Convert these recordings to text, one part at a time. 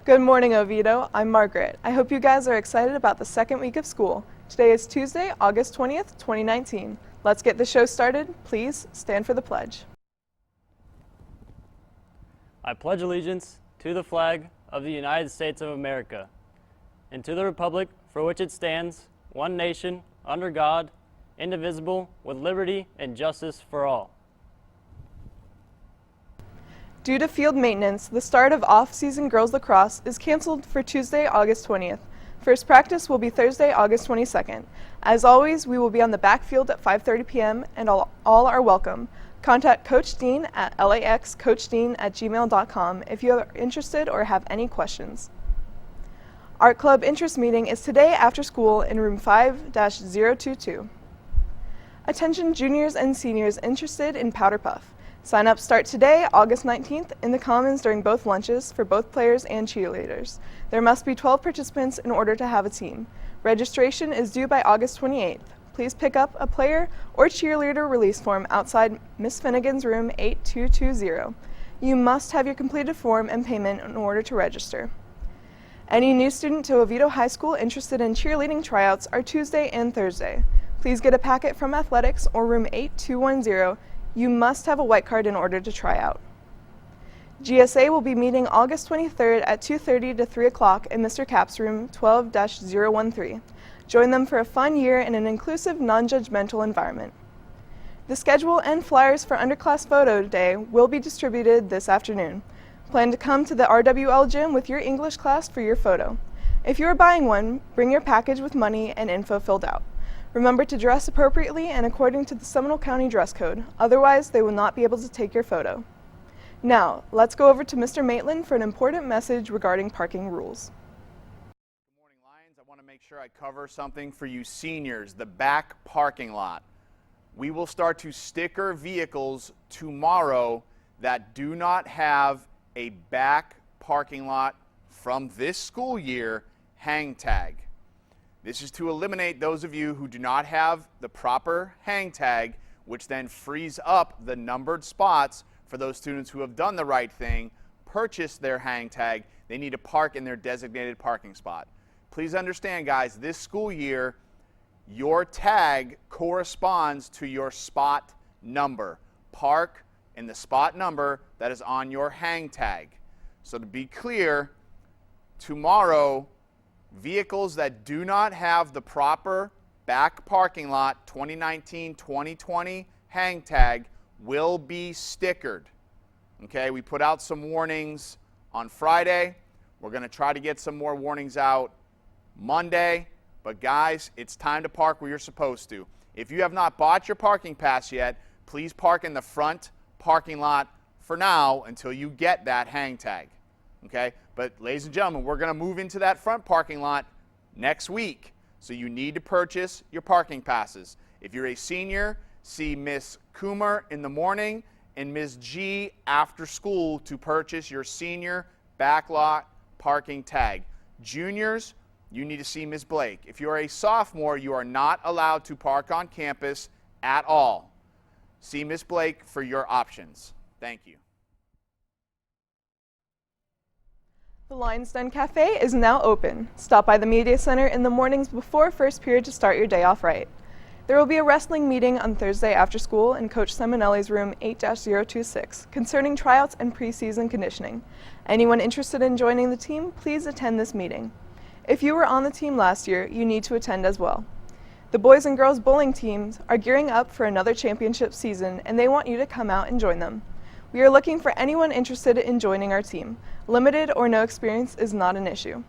Good morning, Oviedo. I'm Margaret. I hope you guys are excited about the second week of school. Today is Tuesday, August 20th, 2019. Let's get the show started. Please stand for the pledge. I pledge allegiance to the flag of the United States of America and to the republic for which it stands, one nation, under God, indivisible, with liberty and justice for all. Due to field maintenance, the start of off-season girls lacrosse is canceled for Tuesday, August 20th. First practice will be Thursday, August 22nd. As always, we will be on the backfield at 5:30 p.m. and all are welcome. Contact Coach Dean at laxcoachdean@gmail.com if you are interested or have any questions. Art Club interest meeting is today after school in room 5-022. Attention juniors and seniors interested in Powder Puff. Sign-ups start today, August 19th, in the Commons during both lunches for both players and cheerleaders. There must be 12 participants in order to have a team. Registration is due by August 28th. Please pick up a player or cheerleader release form outside Miss Finnegan's room 8220. You must have your completed form and payment in order to register. Any new student to Oviedo High School interested in cheerleading tryouts are Tuesday and Thursday. Please get a packet from athletics or room 8210. You must have a white card in order to try out. GSA will be meeting August 23rd at 2:30 to 3 o'clock in Mr. Cap's room 12-013. Join them for a fun year in an inclusive, non-judgmental environment. The schedule and flyers for Underclass Photo Day will be distributed this afternoon. Plan to come to the RWL gym with your English class for your photo. If you are buying one, bring your package with money and info filled out. Remember to dress appropriately and according to the Seminole County dress code, otherwise they will not be able to take your photo. Now, let's go over to Mr. Maitland for an important message regarding parking rules. Good morning, Lions. I want to make sure I cover something for you seniors, the back parking lot. We will start to sticker vehicles tomorrow that do not have a back parking lot from this school year hang tag. This is to eliminate those of you who do not have the proper hang tag, which then frees up the numbered spots for those students who have done the right thing, purchased their hang tag. They need to park in their designated parking spot. Please understand, guys, this school year, your tag corresponds to your spot number. Park in the spot number that is on your hang tag. So to be clear, tomorrow, vehicles that do not have the proper back parking lot 2019-2020 hang tag will be stickered. Okay, we put out some warnings on Friday. We're going to try to get some more warnings out Monday. But guys, it's time to park where you're supposed to. If you have not bought your parking pass yet, please park in the front parking lot for now until you get that hang tag. Okay, but ladies and gentlemen, we're going to move into that front parking lot next week. So you need to purchase your parking passes. If you're a senior, see Miss Coomer in the morning and Ms. G after school to purchase your senior backlot parking tag. Juniors, you need to see Ms. Blake. If you're a sophomore, you are not allowed to park on campus at all. See Ms. Blake for your options. Thank you. The Lion's Den Cafe is now open. Stop by the Media Center in the mornings before first period to start your day off right. There will be a wrestling meeting on Thursday after school in Coach Seminelli's room 8-026 concerning tryouts and preseason conditioning. Anyone interested in joining the team, please attend this meeting. If you were on the team last year, you need to attend as well. The boys and girls bowling teams are gearing up for another championship season and they want you to come out and join them. We are looking for anyone interested in joining our team. Limited or no experience is not an issue.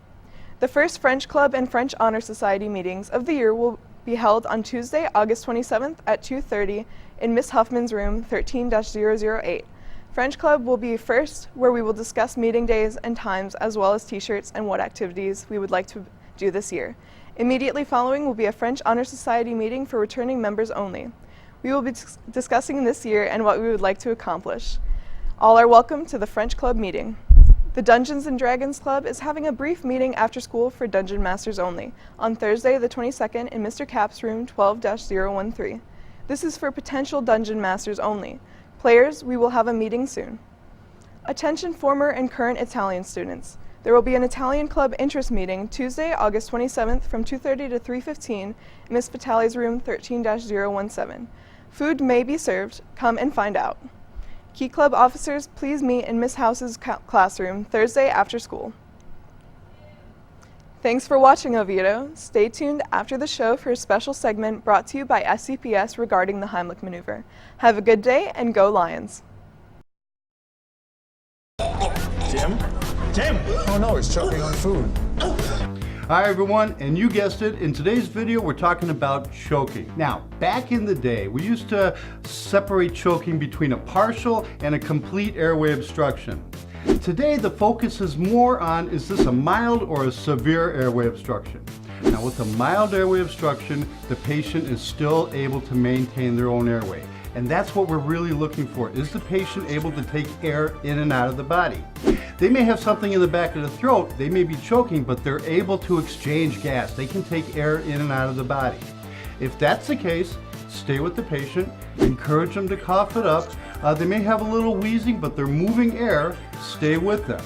The first French Club and French Honor Society meetings of the year will be held on Tuesday, August 27th at 2:30 in Miss Huffman's room 13-008. French Club will be first, where we will discuss meeting days and times as well as t-shirts and what activities we would like to do this year. Immediately following will be a French Honor Society meeting for returning members only. We will be discussing this year and what we would like to accomplish. All are welcome to the French Club meeting. The Dungeons & Dragons Club is having a brief meeting after school for Dungeon Masters only on Thursday the 22nd in Mr. Cap's room 12-013. This is for potential Dungeon Masters only. Players, we will have a meeting soon. Attention former and current Italian students. There will be an Italian Club interest meeting Tuesday, August 27th from 2:30 to 3:15 in Ms. Vitale's room 13-017. Food may be served. Come and find out. Key Club officers, please meet in Ms. House's classroom Thursday after school. Thanks for watching, Oviedo. Stay tuned after the show for a special segment brought to you by SCPS regarding the Heimlich maneuver. Have a good day and go Lions. Tim? Tim! Oh no, he's choking on food. Hi everyone, and you guessed it, in today's video we're talking about choking. Now, back in the day, we used to separate choking between a partial and a complete airway obstruction. Today, the focus is more on, is this a mild or a severe airway obstruction? Now, with a mild airway obstruction, the patient is still able to maintain their own airway. And that's what we're really looking for. Is the patient able to take air in and out of the body? They may have something in the back of the throat, they may be choking, but they're able to exchange gas. They can take air in and out of the body. If that's the case, stay with the patient, encourage them to cough it up. They may have a little wheezing, but they're moving air, stay with them.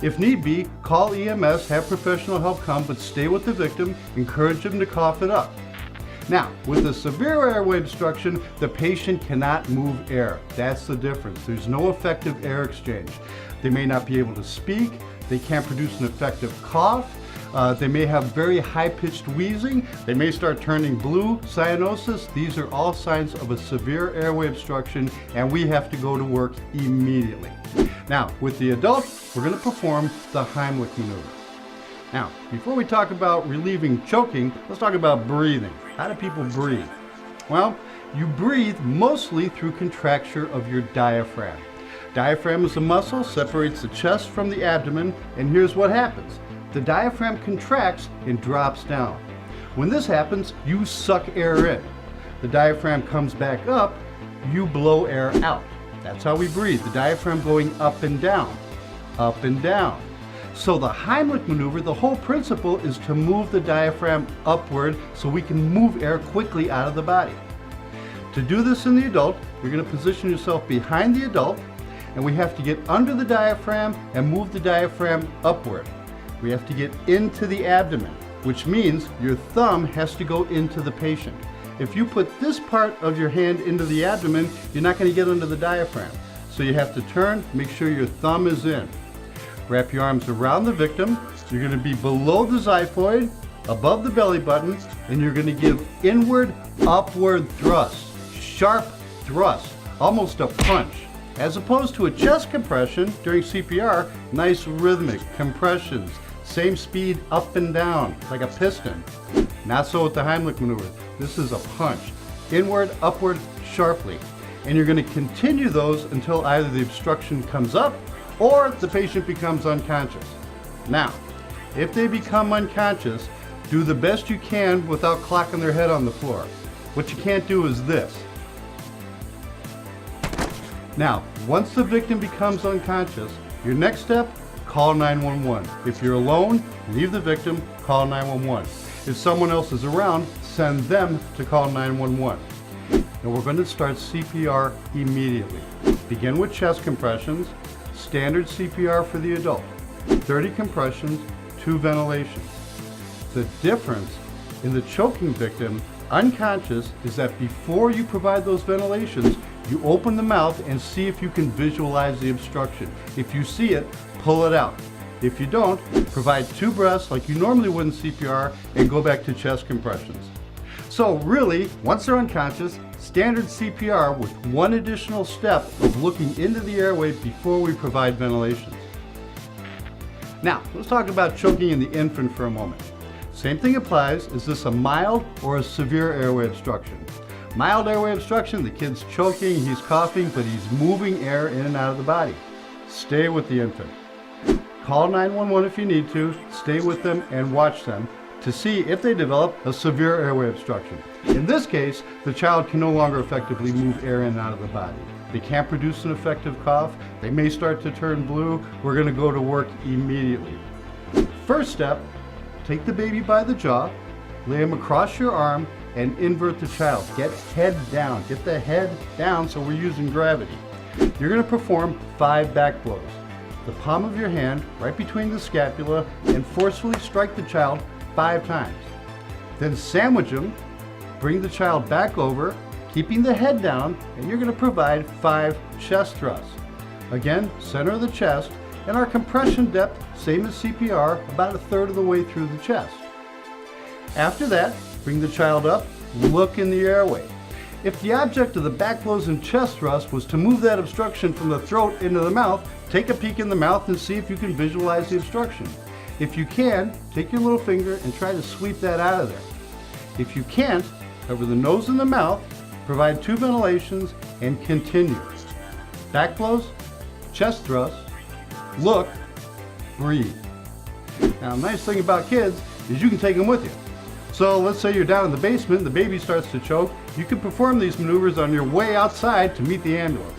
If need be, call EMS, have professional help come, but stay with the victim, encourage them to cough it up. Now, with a severe airway obstruction, the patient cannot move air. That's the difference. There's no effective air exchange. They may not be able to speak, they can't produce an effective cough, they may have very high-pitched wheezing, they may start turning blue, cyanosis. These are all signs of a severe airway obstruction, and we have to go to work immediately. Now, with the adult, we're going to perform the Heimlich maneuver. Now, before we talk about relieving choking, let's talk about breathing. How do people breathe? Well, you breathe mostly through contracture of your diaphragm. Diaphragm is a muscle, separates the chest from the abdomen, and here's what happens. The diaphragm contracts and drops down. When this happens, you suck air in. The diaphragm comes back up, you blow air out. That's how we breathe, the diaphragm going up and down, up and down. So the Heimlich maneuver, the whole principle is to move the diaphragm upward so we can move air quickly out of the body. To do this in the adult, you're going to position yourself behind the adult, and we have to get under the diaphragm and move the diaphragm upward. We have to get into the abdomen, which means your thumb has to go into the patient. If you put this part of your hand into the abdomen, you're not going to get under the diaphragm. So you have to turn, make sure your thumb is in. Wrap your arms around the victim. You're going to be below the xiphoid, above the belly button, and you're going to give inward, upward thrust, sharp thrust, almost a punch. As opposed to a chest compression during CPR, nice rhythmic compressions, same speed up and down, like a piston. Not so with the Heimlich maneuver. This is a punch, inward, upward, sharply. And you're going to continue those until either the obstruction comes up or the patient becomes unconscious. Now, if they become unconscious, do the best you can without clocking their head on the floor. What you can't do is this. Now, once the victim becomes unconscious, your next step, call 911. If you're alone, leave the victim, call 911. If someone else is around, send them to call 911. And we're going to start CPR immediately. Begin with chest compressions, standard CPR for the adult, 30 compressions, 2 ventilations. The difference in the choking victim, unconscious, is that before you provide those ventilations, you open the mouth and see if you can visualize the obstruction. If you see it, pull it out. If you don't, provide 2 breaths like you normally would in CPR and go back to chest compressions. So really, once they're unconscious, standard CPR with 1 additional step of looking into the airway before we provide ventilations. Now, let's talk about choking in the infant for a moment. Same thing applies. Is this a mild or a severe airway obstruction? Mild airway obstruction, the kid's choking, he's coughing, but he's moving air in and out of the body. Stay with the infant. Call 911 if you need to, stay with them and watch them to see if they develop a severe airway obstruction. In this case, the child can no longer effectively move air in and out of the body. They can't produce an effective cough, they may start to turn blue. We're going to go to work immediately. First step, take the baby by the jaw, lay him across your arm, and invert the child. Get head down. Get the head down so we're using gravity. You're going to perform 5 back blows. the palm of your hand right between the scapula and forcefully strike the child 5 times. Then sandwich them, bring the child back over, keeping the head down, and you're going to provide 5 chest thrusts. Again, center of the chest, and our compression depth, same as CPR, about 1/3 of the way through the chest. After that, bring the child up, look in the airway. If the object of the back blows and chest thrust was to move that obstruction from the throat into the mouth, take a peek in the mouth and see if you can visualize the obstruction. If you can, take your little finger and try to sweep that out of there. If you can't, cover the nose and the mouth, provide 2 ventilations, and continue. Back blows, chest thrusts, look, breathe. Now, the nice thing about kids is you can take them with you. So let's say you're down in the basement and the baby starts to choke. You can perform these maneuvers on your way outside to meet the ambulance.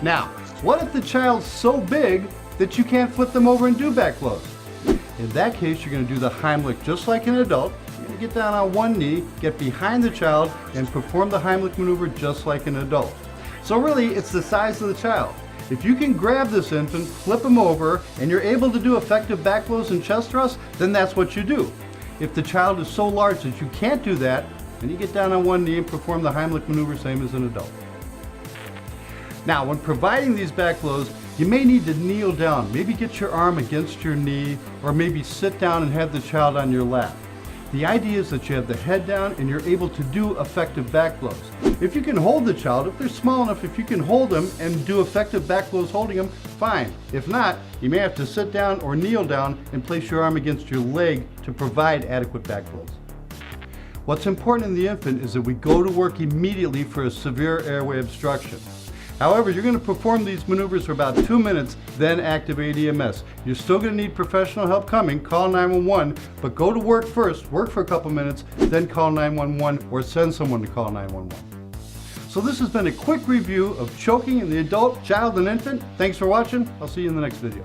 Now, what if the child's so big that you can't flip them over and do back blows? In that case, you're going to do the Heimlich just like an adult. You're going to get down on one knee, get behind the child, and perform the Heimlich maneuver just like an adult. So really, it's the size of the child. If you can grab this infant, flip him over, and you're able to do effective back blows and chest thrusts, then that's what you do. If the child is so large that you can't do that, then you get down on one knee and perform the Heimlich maneuver same as an adult. Now, when providing these back blows, you may need to kneel down, maybe get your arm against your knee, or maybe sit down and have the child on your lap. The idea is that you have the head down and you're able to do effective back blows. If you can hold the child, if they're small enough, if you can hold them and do effective back blows holding them, fine. If not, you may have to sit down or kneel down and place your arm against your leg to provide adequate back blows. What's important in the infant is that we go to work immediately for a severe airway obstruction. However, you're going to perform these maneuvers for about 2 minutes, then activate EMS. You're still going to need professional help coming, call 911, but go to work first, work for a couple minutes, then call 911 or send someone to call 911. So this has been a quick review of choking in the adult, child, and infant. Thanks for watching. I'll see you in the next video.